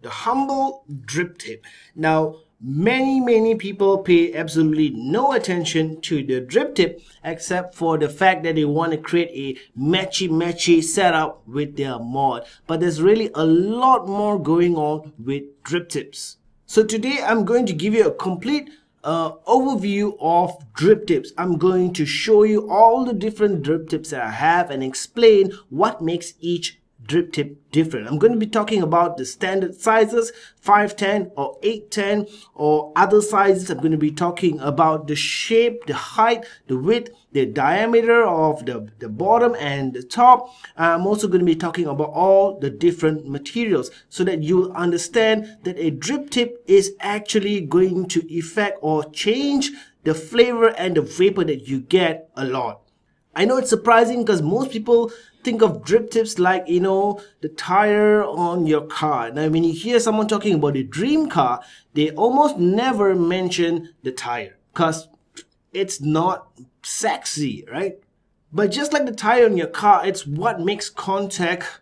the humble drip tip. Now, many people pay absolutely no attention to the drip tip except for the fact that they want to create a matchy setup with their mod. But there's really a lot more going on with drip tips. So today I'm going to give you a complete overview of drip tips. I'm going to show you all the different drip tips that I have and explain what makes each drip tip different. I'm going to be talking about the standard sizes, 510 or 810 or other sizes. I'm going to be talking about the shape, the height, the width, the diameter of the bottom and the top. I'm also going to be talking about all the different materials so that you'll understand that a drip tip is actually going to affect or change the flavor and the vapor that you get a lot. I know it's surprising because most people think of drip tips like, you know, the tire on your car. Now, when you hear someone talking about a dream car, they almost never mention the tire because it's not sexy, right? But just like the tire on your car, it's what makes contact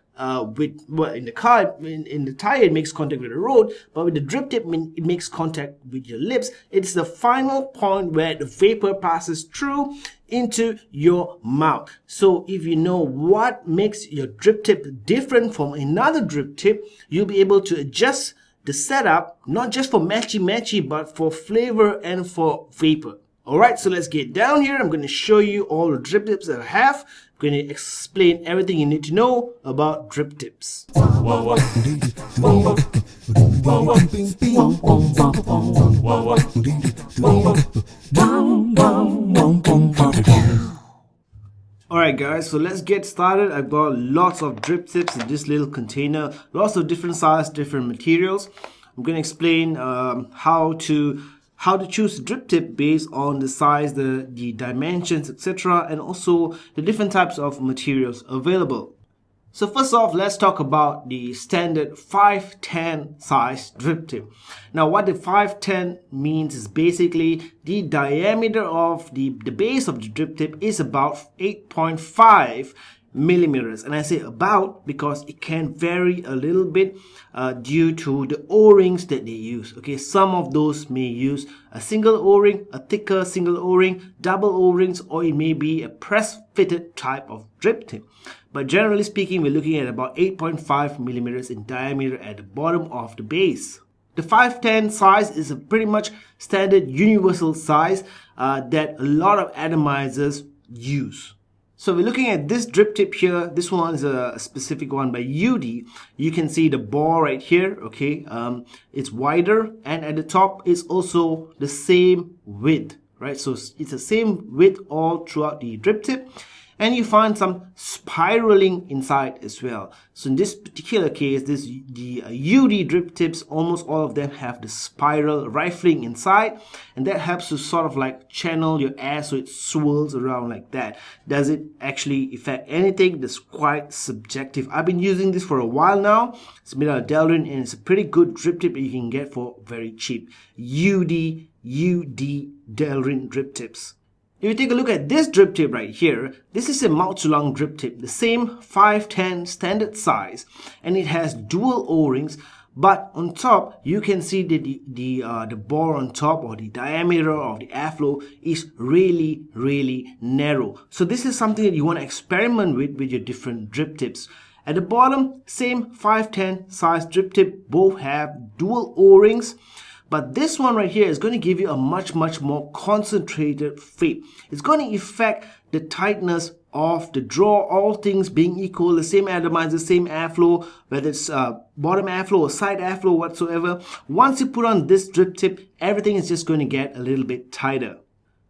with in the car, in the tire it makes contact with the road, but with the drip tip it makes contact with your lips. It's the final point where the vapor passes through into your mouth. So if you know what makes your drip tip different from another drip tip, you'll be able to adjust the setup not just for matchy but for flavor and for vapor. Alright, so let's get down here. I'm going to show you all the drip tips that I have. I'm going to explain everything you need to know about drip tips. Alright guys, so let's get started. I've got lots of drip tips in this little container, lots of different sizes, different materials. I'm going to explain how to choose drip tip based on the size, the dimensions, etc., and also the different types of materials available. So first off, let's talk about the standard 510 size drip tip. Now what the 510 means is basically the diameter of the base of the drip tip is about 8.5 millimeters, and I say about because it can vary a little bit due to the o-rings that they use. Okay, some of those may use a single o-ring, a thicker single o-ring, double o-rings, or it may be a press fitted type of drip tip. But generally speaking, we're looking at about 8.5 millimeters in diameter at the bottom of the base. The 510 size is a pretty much standard universal size that a lot of atomizers use. So we're looking at this drip tip here. This one is a specific one by UD. You can see the bore right here. Okay, it's wider, and at the top is also the same width, right? So it's the same width all throughout the drip tip, and you find some spiraling inside as well. So in this particular case, the UD drip tips, almost all of them have the spiral rifling inside, and that helps to sort of like channel your air so it swirls around like that. Does it actually affect anything? That's quite subjective. I've been using this for a while now. It's made out of Delrin, and it's a pretty good drip tip that you can get for very cheap. UD Delrin drip tips. If you take a look at this drip tip right here, this is a mouth-to-lung drip tip, the same 510 standard size, and it has dual O-rings, but on top you can see that the bore on top, or the diameter of the airflow, is really narrow. So this is something that you want to experiment with your different drip tips. At the bottom, same 510 size drip tip, both have dual O-rings. But this one right here is going to give you a much more concentrated vape. It's going to affect the tightness of the draw, all things being equal, the same atomizer, same airflow, whether it's bottom airflow or side airflow whatsoever. Once you put on this drip tip, everything is just going to get a little bit tighter.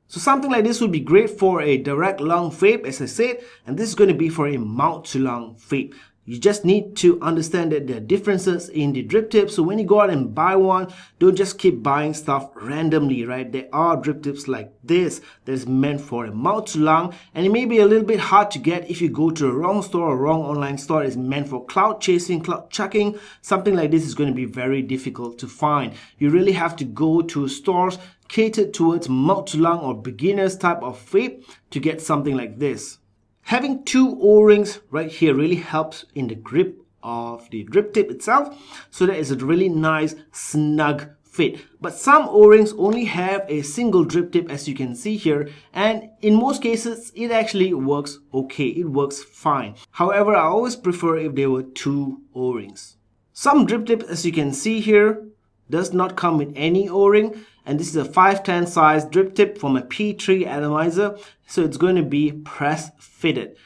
So something like this would be great for a direct lung vape, as I said, and this is going to be for a mouth to lung vape. You just need to understand that there are differences in the drip tips. So when you go out and buy one, don't just keep buying stuff randomly, right? There are drip tips like this that is meant for a mouth to lung, and it may be a little bit hard to get if you go to a wrong store or wrong online store. It's meant for cloud chasing, cloud chucking. Something like this is going to be very difficult to find. You really have to go to stores catered towards mouth to lung or beginners type of vape to get something like this. Having two O-rings right here really helps in the grip of the drip tip itself, so that it's a really nice snug fit. But some O-rings only have a single drip tip, as you can see here, and in most cases it actually works okay, it works fine. However, I always prefer if there were two O-rings. Some drip tips, as you can see here, does not come with any O-ring, and this is a 510 size drip tip from a P3 atomizer, so it's going to be press fitted.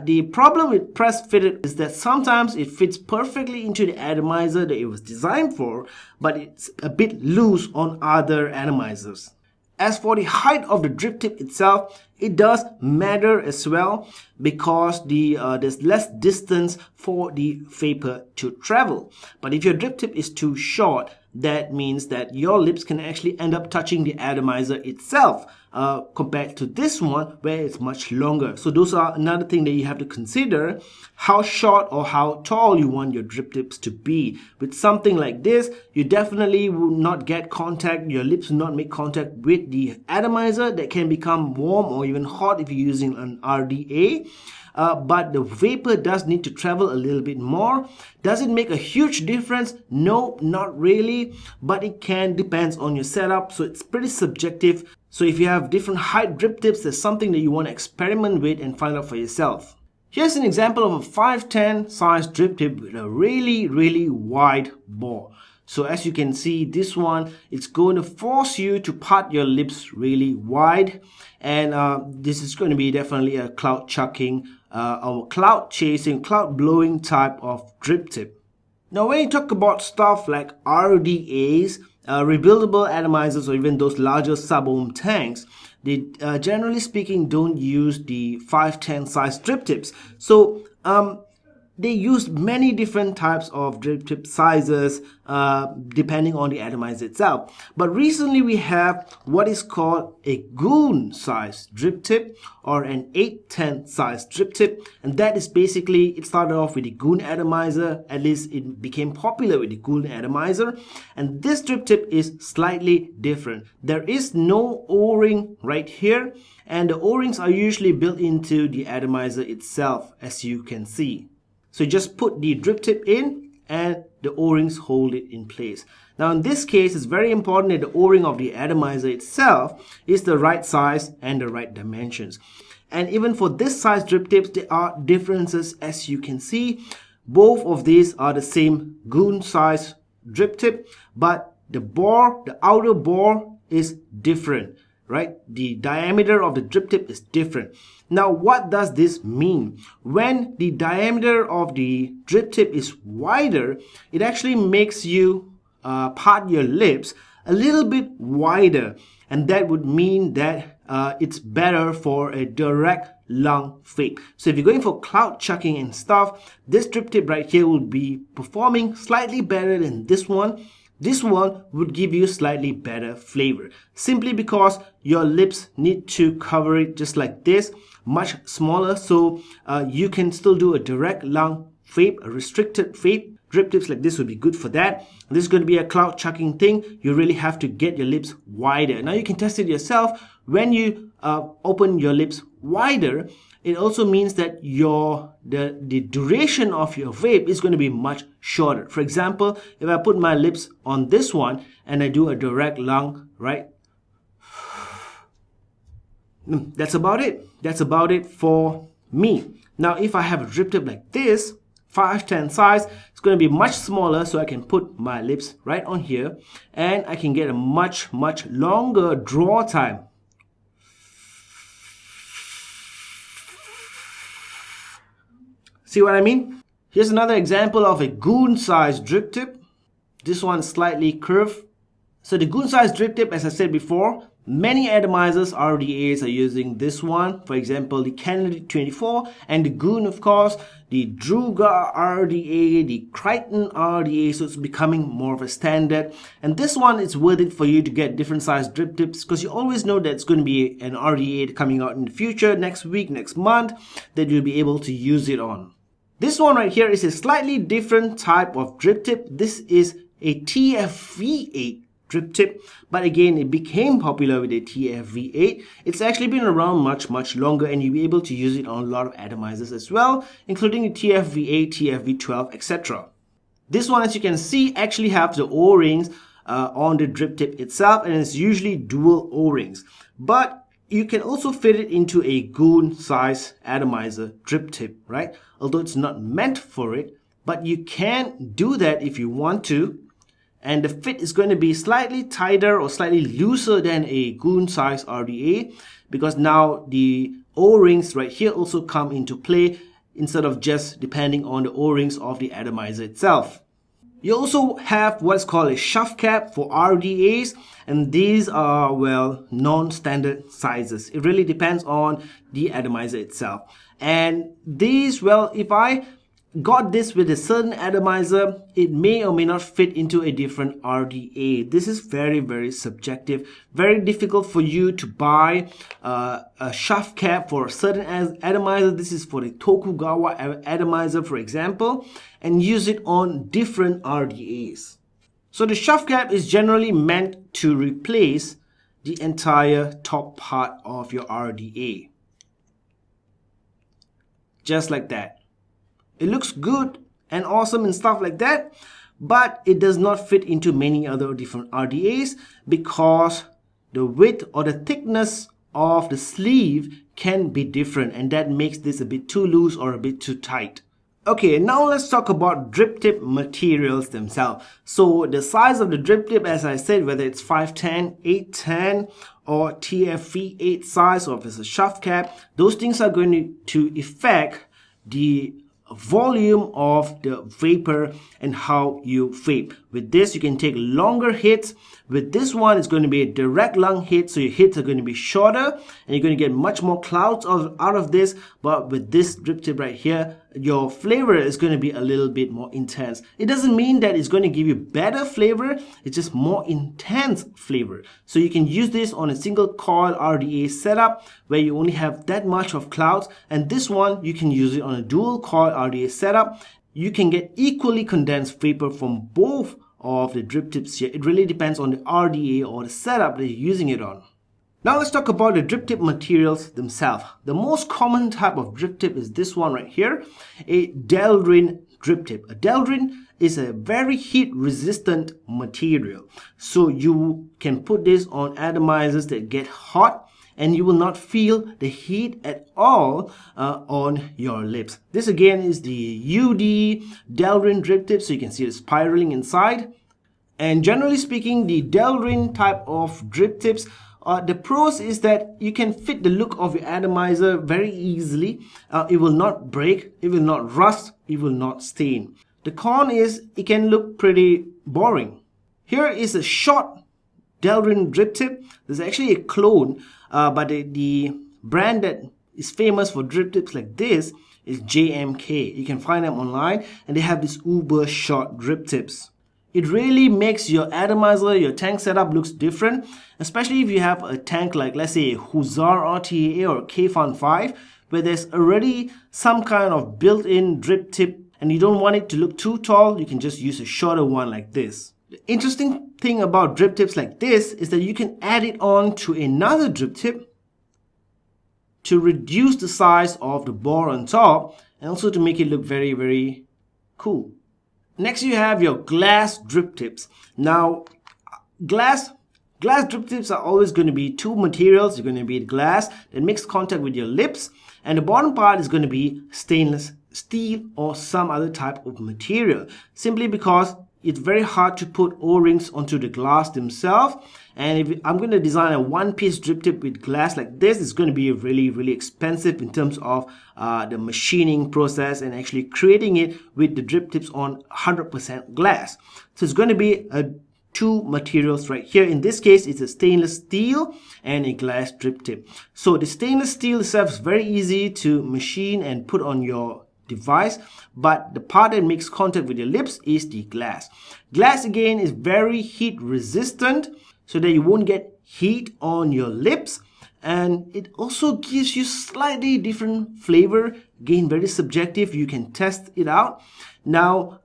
The problem with press fitted is that sometimes it fits perfectly into the atomizer that it was designed for, but it's a bit loose on other atomizers. As for the height of the drip tip itself, it does matter as well, because there's less distance for the vapor to travel. But if your drip tip is too short, that means that your lips can actually end up touching the atomizer itself, compared to this one where it's much longer. So those are another thing that you have to consider, how short or how tall you want your drip tips to be. With something like this, you definitely will not get contact, your lips will not make contact with the atomizer. That can become warm or even hot if you're using an RDA. But the vapor does need to travel a little bit more. Does it make a huge difference? No, not really, but it can, depends on your setup, so it's pretty subjective. So if you have different height drip tips, there's something that you want to experiment with and find out for yourself. Here's an example of a 510 size drip tip with a really wide bore. So as you can see, this one, it's going to force you to part your lips really wide, and this is going to be definitely a cloud chucking or cloud chasing, cloud blowing type of drip tip. Now when you talk about stuff like RDAs, rebuildable atomizers, or even those larger sub-ohm tanks, they generally speaking don't use the 510 size drip tips. So they use many different types of drip tip sizes depending on the atomizer itself. But recently we have what is called a GOON size drip tip, or an 810 size drip tip, and that is basically, it started off with the GOON atomizer, at least it became popular with the GOON atomizer, and this drip tip is slightly different. There is no O-ring right here, and the O-rings are usually built into the atomizer itself, as you can see. So you just put the drip tip in and the O-rings hold it in place. Now in this case, it's very important that the O-ring of the atomizer itself is the right size and the right dimensions. And even for this size drip tips, there are differences, as you can see. Both of these are the same GOON size drip tip, but the bore, the outer bore is different, right? The diameter of the drip tip is different. Now what does this mean? When the diameter of the drip tip is wider, it actually makes you part your lips a little bit wider, and that would mean that it's better for a direct lung vape. So if you're going for cloud chucking and stuff, this drip tip right here will be performing slightly better than this one. This one would give you slightly better flavor, simply because your lips need to cover it just like this, much smaller, so you can still do a direct lung vape, a restricted vape. Drip tips like this would be good for that. This is going to be a cloud chucking thing. You really have to get your lips wider. Now you can test it yourself. When you open your lips wider, it also means that the duration of your vape is going to be much shorter. For example, if I put my lips on this one and I do a direct lung, right? That's about it. That's about it for me. Now, if I have a drip tip like this, 510 size, it's going to be much smaller, so I can put my lips right on here and I can get a much longer draw time. See what I mean? Here's another example of a GOON size drip tip. This one is slightly curved. So the GOON size drip tip, as I said before, many atomizers, RDAs, are using this one. For example, the Kennedy 24 and the GOON, of course, the Druga RDA, the Crichton RDA, so it's becoming more of a standard. And this one is worth it for you to get different size drip tips, because you always know that it's going to be an RDA coming out in the future, next week, next month, that you'll be able to use it on. This one right here is a slightly different type of drip tip. This is a TEFE 8 drip tip, but again it became popular with the TFV8. It's actually been around much longer, and you'll be able to use it on a lot of atomizers as well, including the TFV8, TFV12, etc. This one, as you can see, actually have the O-rings on the drip tip itself, and it's usually dual O-rings, but you can also fit it into a GOON size atomizer drip tip, right? Although it's not meant for it, but you can do that if you want to, and the fit is going to be slightly tighter or slightly looser than a GOON size RDA, because now the O-rings right here also come into play instead of just depending on the O-rings of the atomizer itself. You also have what's called a CHUFF cap for RDAs, and these are, well, non-standard sizes. It really depends on the atomizer itself. And these, well, if I got this with a certain atomizer, it may or may not fit into a different RDA. This is very subjective, very difficult for you to buy a CHUFF cap for a certain atomizer. This is for the Tokugawa atomizer, for example, and use it on different RDAs. So the CHUFF cap is generally meant to replace the entire top part of your RDA. Just like that. It looks good and awesome and stuff like that, but it does not fit into many other different RDAs because the width or the thickness of the sleeve can be different, and that makes this a bit too loose or a bit too tight. Okay, now let's talk about drip tip materials themselves. So the size of the drip tip, as I said, whether it's 510, 810 or TFE 8 size, or if it's a CHUFF cap, those things are going to affect the volume of the vapor and how you vape. With this, you can take longer hits. With this one, it's going to be a direct lung hit, so your hits are going to be shorter and you're going to get much more clouds out of this. But with this drip tip right here, your flavor is going to be a little bit more intense. It doesn't mean that it's going to give you better flavor, it's just more intense flavor. So you can use this on a single coil RDA setup where you only have that much of clouds, and this one you can use it on a dual coil RDA setup. You can get equally condensed vapor from both of the drip tips here. It really depends on the RDA or the setup that you're using it on. Now let's talk about the drip tip materials themselves. The most common type of drip tip is this one right here, a Delrin drip tip. A Delrin is a very heat resistant material, so you can put this on atomizers that get hot and you will not feel the heat at all on your lips. This again is the UD Delrin drip tip, so you can see it spiraling inside. And generally speaking, the Delrin type of drip tips, the pros is that you can fit the look of your atomizer very easily. It will not break, it will not rust, it will not stain. The con is it can look pretty boring. Here is a short Delrin drip tip. There's actually a clone, but the brand that is famous for drip tips like this is JMK. You can find them online, and they have these uber short drip tips. It really makes your atomizer, your tank setup looks different, especially if you have a tank like, let's say, a Hussar RTAA or K-Fan 5, where there's already some kind of built-in drip tip and you don't want it to look too tall. You can just use a shorter one like this. The interesting thing about drip tips like this is that you can add it on to another drip tip to reduce the size of the bore on top and also to make it look very cool. Next, you have your glass drip tips. Now, glass drip tips are always going to be two materials. You're going to be glass that makes contact with your lips, and the bottom part is going to be stainless steel or some other type of material, simply because it's very hard to put O-rings onto the glass themselves. And if I'm going to design a one-piece drip tip with glass like this, it's going to be really expensive in terms of the machining process and actually creating it with the drip tips on 100% glass. So it's going to be two materials right here. In this case, it's a stainless steel and a glass drip tip. So the stainless steel itself is very easy to machine and put on your device, but the part that makes contact with your lips is the glass. Glass again is very heat resistant, so that you won't get heat on your lips, and it also gives you slightly different flavor. Again, very subjective, you can test it out. Now,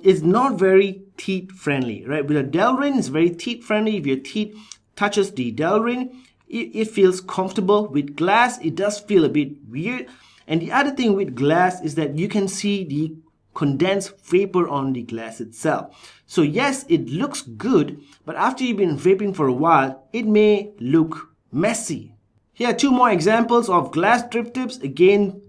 it's not very teeth friendly, right? With a Delrin, it's very teeth friendly. If your teeth touches the Delrin, it feels comfortable. With glass, it does feel a bit weird. And the other thing with glass is that you can see the condensed vapor on the glass itself. So yes, it looks good, but after you've been vaping for a while, it may look messy. Here are two more examples of glass drip tips, again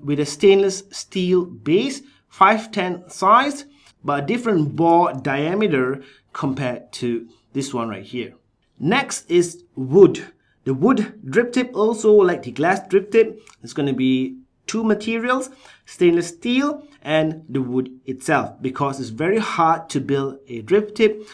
with a stainless steel base, 510 size, but a different bore diameter compared to this one right here. Next is wood. The wood drip tip, also like the glass drip tip, is going to be two materials, stainless steel and the wood itself, because it's very hard to build a drip tip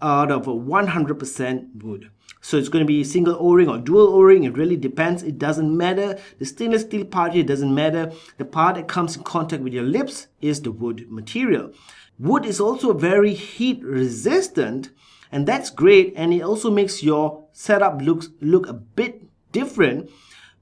out of a 100% wood. So it's going to be single O-ring or dual O-ring. It really depends. It doesn't matter. The stainless steel part here doesn't matter. The part that comes in contact with your lips is the wood material. Wood is also very heat resistant, and that's great, and it also makes your setup look a bit different.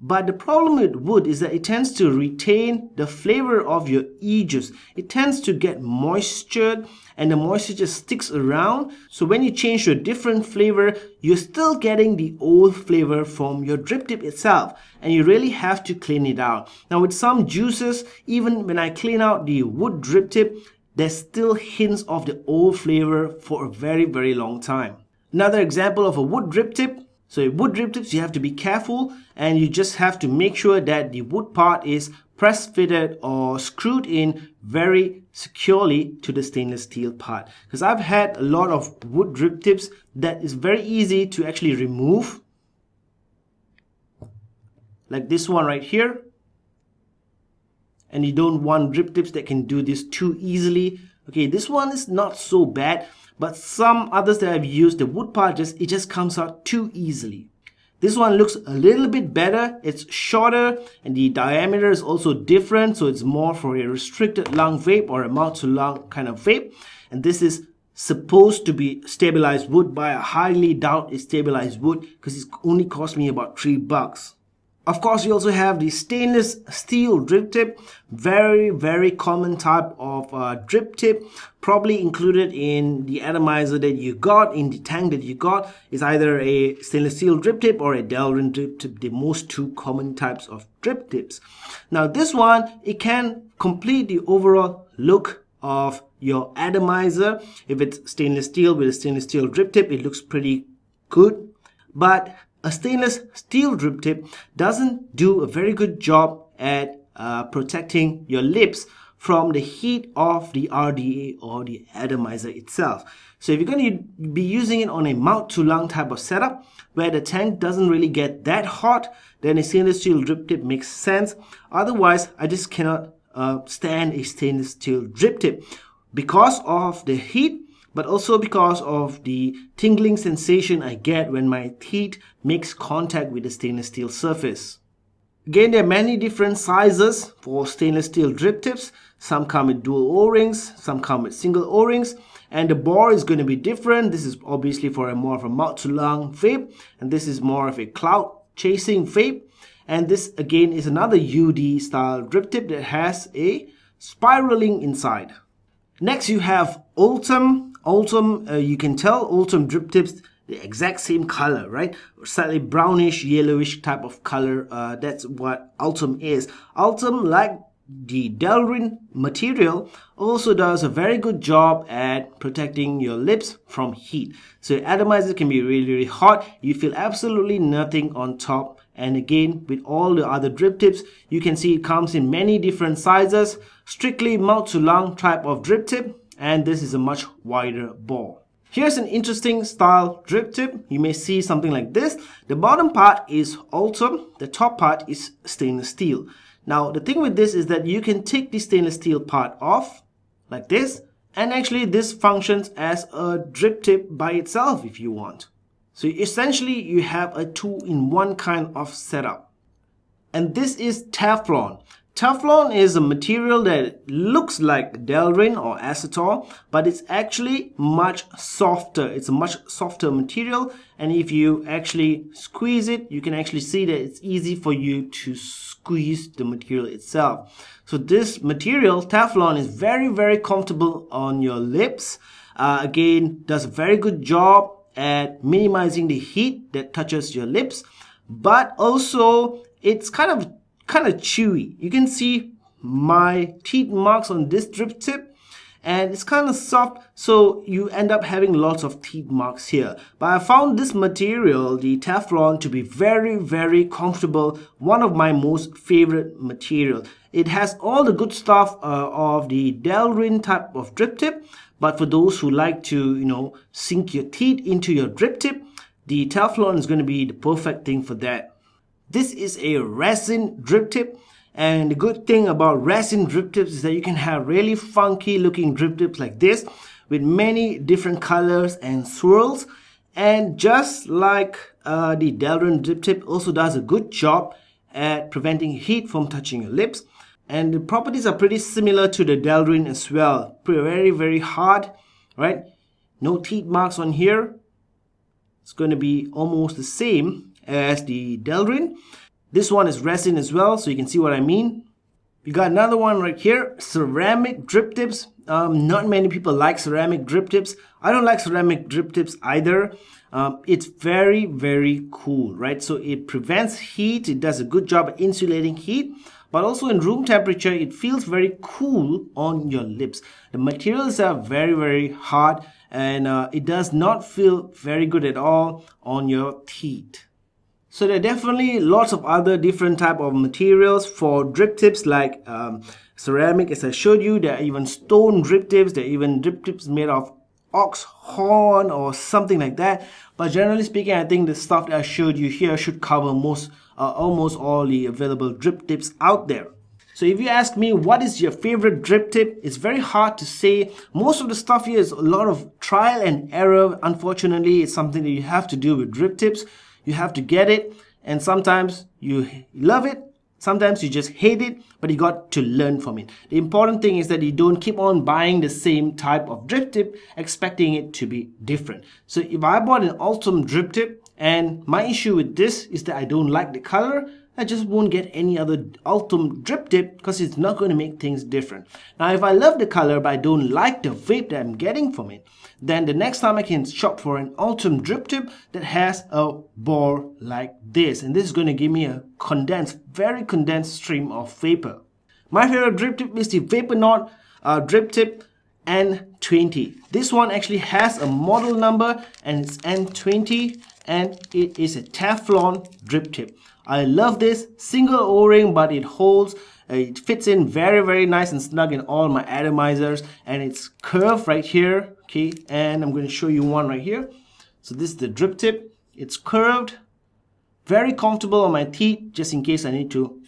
But the problem with wood is that it tends to retain the flavor of your e-juice. It tends to get moisture, and the moisture just sticks around. So when you change to a different flavor, you're still getting the old flavor from your drip tip itself, and you really have to clean it out. Now with some juices, even when I clean out the wood drip tip, there's still hints of the old flavor for a very, very long time. Another example of a wood drip tip. So wood drip tips, you have to be careful, and you just have to make sure that the wood part is press fitted or screwed in very securely to the stainless steel part. Because I've had a lot of wood drip tips that is very easy to actually remove. Like this one right here. And you don't want drip tips that can do this too easily. Okay, this one is not so bad, but some others that I've used, the wood part it just comes out too easily. This one looks a little bit better. It's shorter and the diameter is also different, so it's more for a restricted lung vape or a mouth to lung kind of vape. And this is supposed to be stabilized wood, but I highly doubt it's stabilized wood because it's only cost me about $3. Of course, you also have the stainless steel drip tip, very common type of drip tip, probably included in the atomizer that you got, in the tank that you got, is either a stainless steel drip tip or a Delrin drip tip, the most two common types of drip tips. Now this one, it can complete the overall look of your atomizer. If it's stainless steel with a stainless steel drip tip, it looks pretty good, but a stainless steel drip tip doesn't do a very good job at protecting your lips from the heat of the RDA or the atomizer itself. So if you're going to be using it on a mouth to lung type of setup where the tank doesn't really get that hot, then a stainless steel drip tip makes sense. Otherwise, I just cannot stand a stainless steel drip tip because of the heat, but also because of the tingling sensation I get when my teeth makes contact with the stainless steel surface. Again, there are many different sizes for stainless steel drip tips. Some come with dual O-rings, some come with single O-rings, and the bore is going to be different. This is obviously for more of a mouth to lung vape, and this is more of a cloud chasing vape. And this again is another UD style drip tip that has a spiraling inside. Next you have ULTEM. You can tell ULTEM drip tips the exact same color, right? Slightly brownish, yellowish type of color. That's what ULTEM is. ULTEM, like the Delrin material, also does a very good job at protecting your lips from heat. So your atomizer can be really hot. You feel absolutely nothing on top. And again, with all the other drip tips, you can see it comes in many different sizes. Strictly mouth to lung type of drip tip. And this is a much wider bore. Here's an interesting style drip tip. You may see something like this. The bottom part is ULTEM, the top part is stainless steel. Now the thing with this is that you can take the stainless steel part off like this, and actually this functions as a drip tip by itself if you want. So essentially you have a two-in-one kind of setup. And this is Teflon. Teflon is a material that looks like Delrin or acetal, but it's actually much softer. It's a much softer material, and if you actually squeeze it, you can actually see that it's easy for you to squeeze the material itself. So this material, Teflon, is very, very comfortable on your lips. Again, does a very good job at minimizing the heat that touches your lips, but also it's kind of chewy. You can see my teeth marks on this drip tip, and it's kind of soft, so you end up having lots of teeth marks here. But I found this material, the Teflon, to be very, very comfortable. One of my most favorite material. It has all the good stuff of the Delrin type of drip tip, but for those who like to, sink your teeth into your drip tip, the Teflon is going to be the perfect thing for that. This is a resin drip tip, and the good thing about resin drip tips is that you can have really funky looking drip tips like this with many different colors and swirls. And just like the Delrin drip tip also does a good job at preventing heat from touching your lips. And the properties are pretty similar to the Delrin as well. Very, very hard, right? No teeth marks on here. It's going to be almost the same as the Delrin. This one is resin as well, so you can see what I mean. You got another one right here, ceramic drip tips. Not many people like ceramic drip tips. I don't like ceramic drip tips either. It's very, very cool, right? So it prevents heat. It does a good job at insulating heat, but also in room temperature, it feels very cool on your lips. The materials are very, very hard, and it does not feel very good at all on your teeth. So there are definitely lots of other different type of materials for drip tips, like ceramic, as I showed you. There are even stone drip tips. There are even drip tips made of ox horn or something like that. But generally speaking, I think the stuff that I showed you here should cover almost all the available drip tips out there. So if you ask me what is your favorite drip tip, it's very hard to say. Most of the stuff here is a lot of trial and error. Unfortunately, it's something that you have to do with drip tips. You have to get it, and sometimes you love it, sometimes you just hate it, but you got to learn from it. The important thing is that you don't keep on buying the same type of drip tip expecting it to be different. So if I bought an ULTEM drip tip and my issue with this is that I don't like the color, I just won't get any other ULTEM drip tip because it's not going to make things different. Now if I love the color but I don't like the vape that I'm getting from it, then the next time I can shop for an ULTEM drip tip that has a bore like this. And this is going to give me a very condensed stream of vapor. My favorite drip tip is the Vaponaut drip tip N20. This one actually has a model number and it's N20, and it is a Teflon drip tip. I love this single O-ring, but it holds. It fits in very, very nice and snug in all my atomizers, and it's curved right here. Okay, and I'm going to show you one right here. So this is the drip tip. It's curved, very comfortable on my teeth, just in case I need to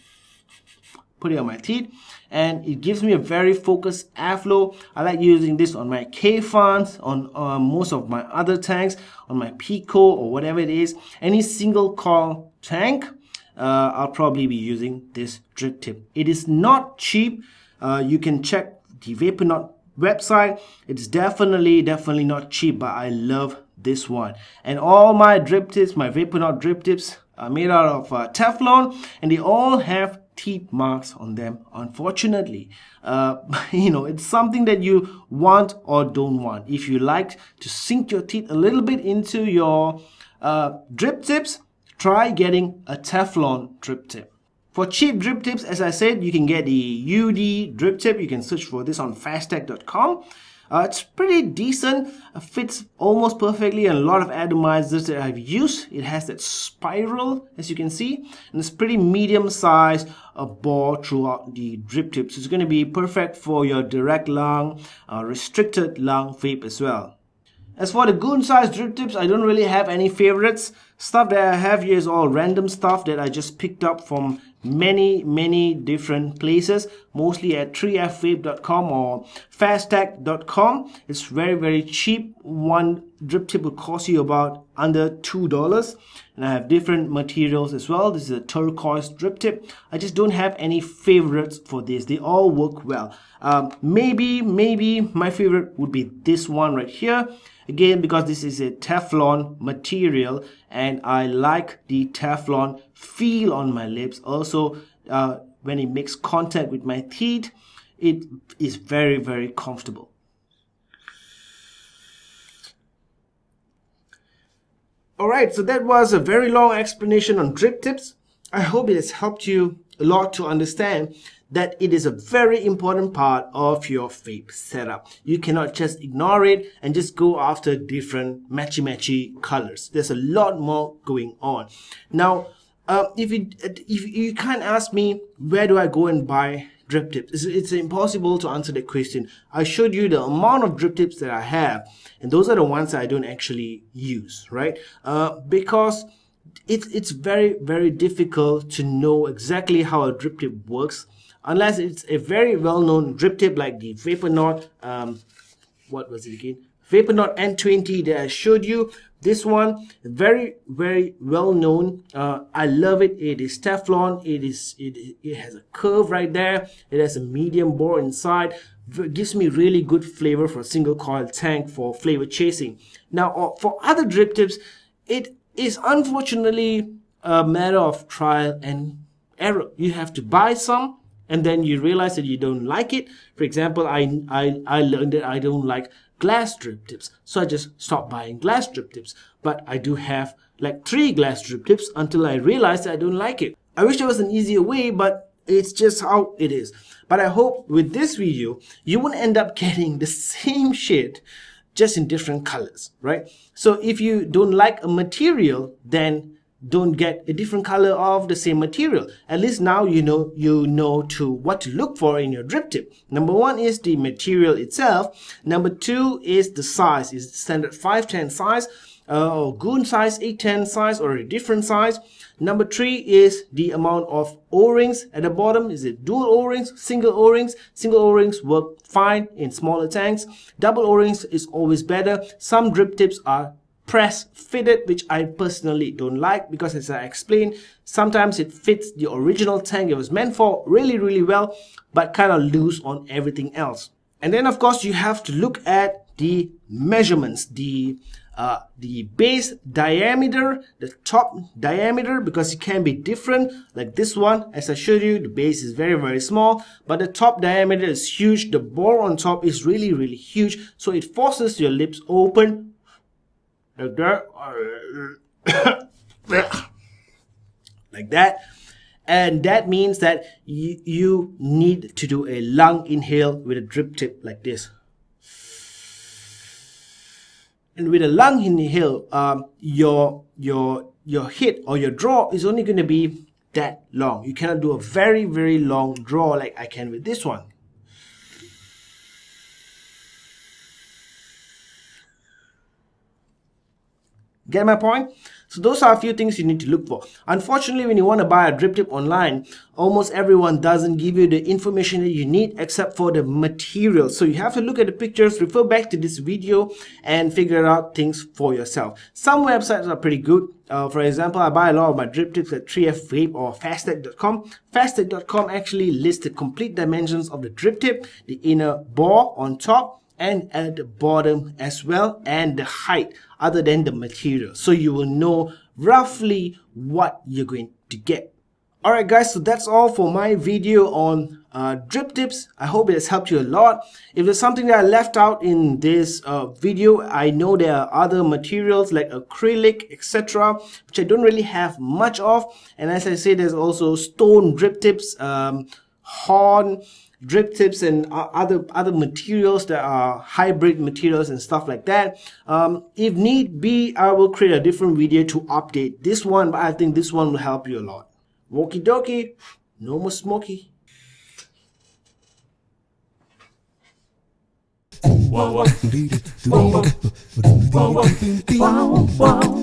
put it on my teeth. And it gives me a very focused airflow. I like using this on my K-Fans, on most of my other tanks, on my Pico or whatever it is. Any single coil tank, I'll probably be using this drip tip. It is not cheap. You can check the Vaponaut website. It's definitely not cheap, but I love this one. And all my drip tips, my Vaponaut drip tips, are made out of Teflon, and they all have teeth marks on them, unfortunately. It's something that you want or don't want. If you like to sink your teeth a little bit into your drip tips, try getting a Teflon drip tip. For cheap drip tips, as I said, you can get the UD drip tip. You can search for this on fastech.com. It's pretty decent. It fits almost perfectly in a lot of atomizers that I've used. It has that spiral, as you can see, and it's pretty medium size bore throughout the drip tips. It's going to be perfect for your direct lung, restricted lung vape as well. As for the GOON size drip tips, I don't really have any favorites. Stuff that I have here is all random stuff that I just picked up from many different places, mostly at 3fvape.com or fastag.com. It's very cheap. One drip tip will cost you about under $2, and I have different materials as well. This is a turquoise drip tip. I just don't have any favorites for this. They all work well. Maybe my favorite would be this one right here. Again, because this is a Teflon material and I like the Teflon feel on my lips. Also, when it makes contact with my teeth, it is very comfortable. Alright, so that was a very long explanation on drip tips. I hope it has helped you a lot to understand that it is a very important part of your vape setup. You cannot just ignore it and just go after different matchy colors. There's a lot more going on. Now, if you can't ask me where do I go and buy drip tips, it's impossible to answer that question. I showed you the amount of drip tips that I have, and those are the ones that I don't actually use, right? Because it's very difficult to know exactly how a drip tip works unless it's a very well-known drip tip like the Vaponaut, what was it again? Vaponaut N20 that I showed you. This one, very well known. I love it. It is Teflon. It has a curve right there. It has a medium bore inside. It gives me really good flavor for a single coil tank for flavor chasing. Now, for other drip tips, it is unfortunately a matter of trial and error. You have to buy some, and then you realize that you don't like it. For example, I learned that I don't like glass drip tips, so I just stopped buying glass drip tips. But I do have like 3 glass drip tips until I realized I don't like it. I wish there was an easier way, but it's just how it is. But I hope with this video you won't end up getting the same shit just in different colors, right? So if you don't like a material, then don't get a different color of the same material. At least now you know to what to look for in your drip tip. Number 1 is the material itself. Number 2 is the size. Is it standard 510 size or GOON size, 810 size, or a different size? Number 3 is the amount of O-rings at the bottom. Is it dual O-rings, single O-rings? Single O-rings work fine in smaller tanks. Double O-rings is always better. Some drip tips are press fitted, which I personally don't like because, as I explained, sometimes it fits the original tank it was meant for really well, but kind of loose on everything else. And then of course you have to look at the measurements, the base diameter, the top diameter, because it can be different. Like this one, as I showed you, the base is very small, but the top diameter is huge. The bore on top is really huge, so it forces your lips open like that, like that, and that means that you need to do a lung inhale with a drip tip like this. And with a lung inhale, your hit or your draw is only going to be that long. You cannot do a very long draw like I can with this one. Get my point? So those are a few things you need to look for. Unfortunately, when you want to buy a drip tip online, almost everyone doesn't give you the information that you need except for the material. So you have to look at the pictures, refer back to this video, and figure out things for yourself. Some websites are pretty good. For example, I buy a lot of my drip tips at 3fvape or fastag.com. Fastag.com actually lists the complete dimensions of the drip tip, the inner bore on top, and at the bottom as well, and the height other than the material, so you will know roughly what you're going to get. Alright guys, so that's all for my video on drip tips. I hope it has helped you a lot. If there's something that I left out in this video, I know there are other materials like acrylic, etc., which I don't really have much of. And as I say, there's also stone drip tips, horn drip tips, and other materials that are hybrid materials and stuff like that. If need be, I will create a different video to update this one, but I think this one will help you a lot. Okie dokie, no more smoky. Whoa, whoa. Wow, wow.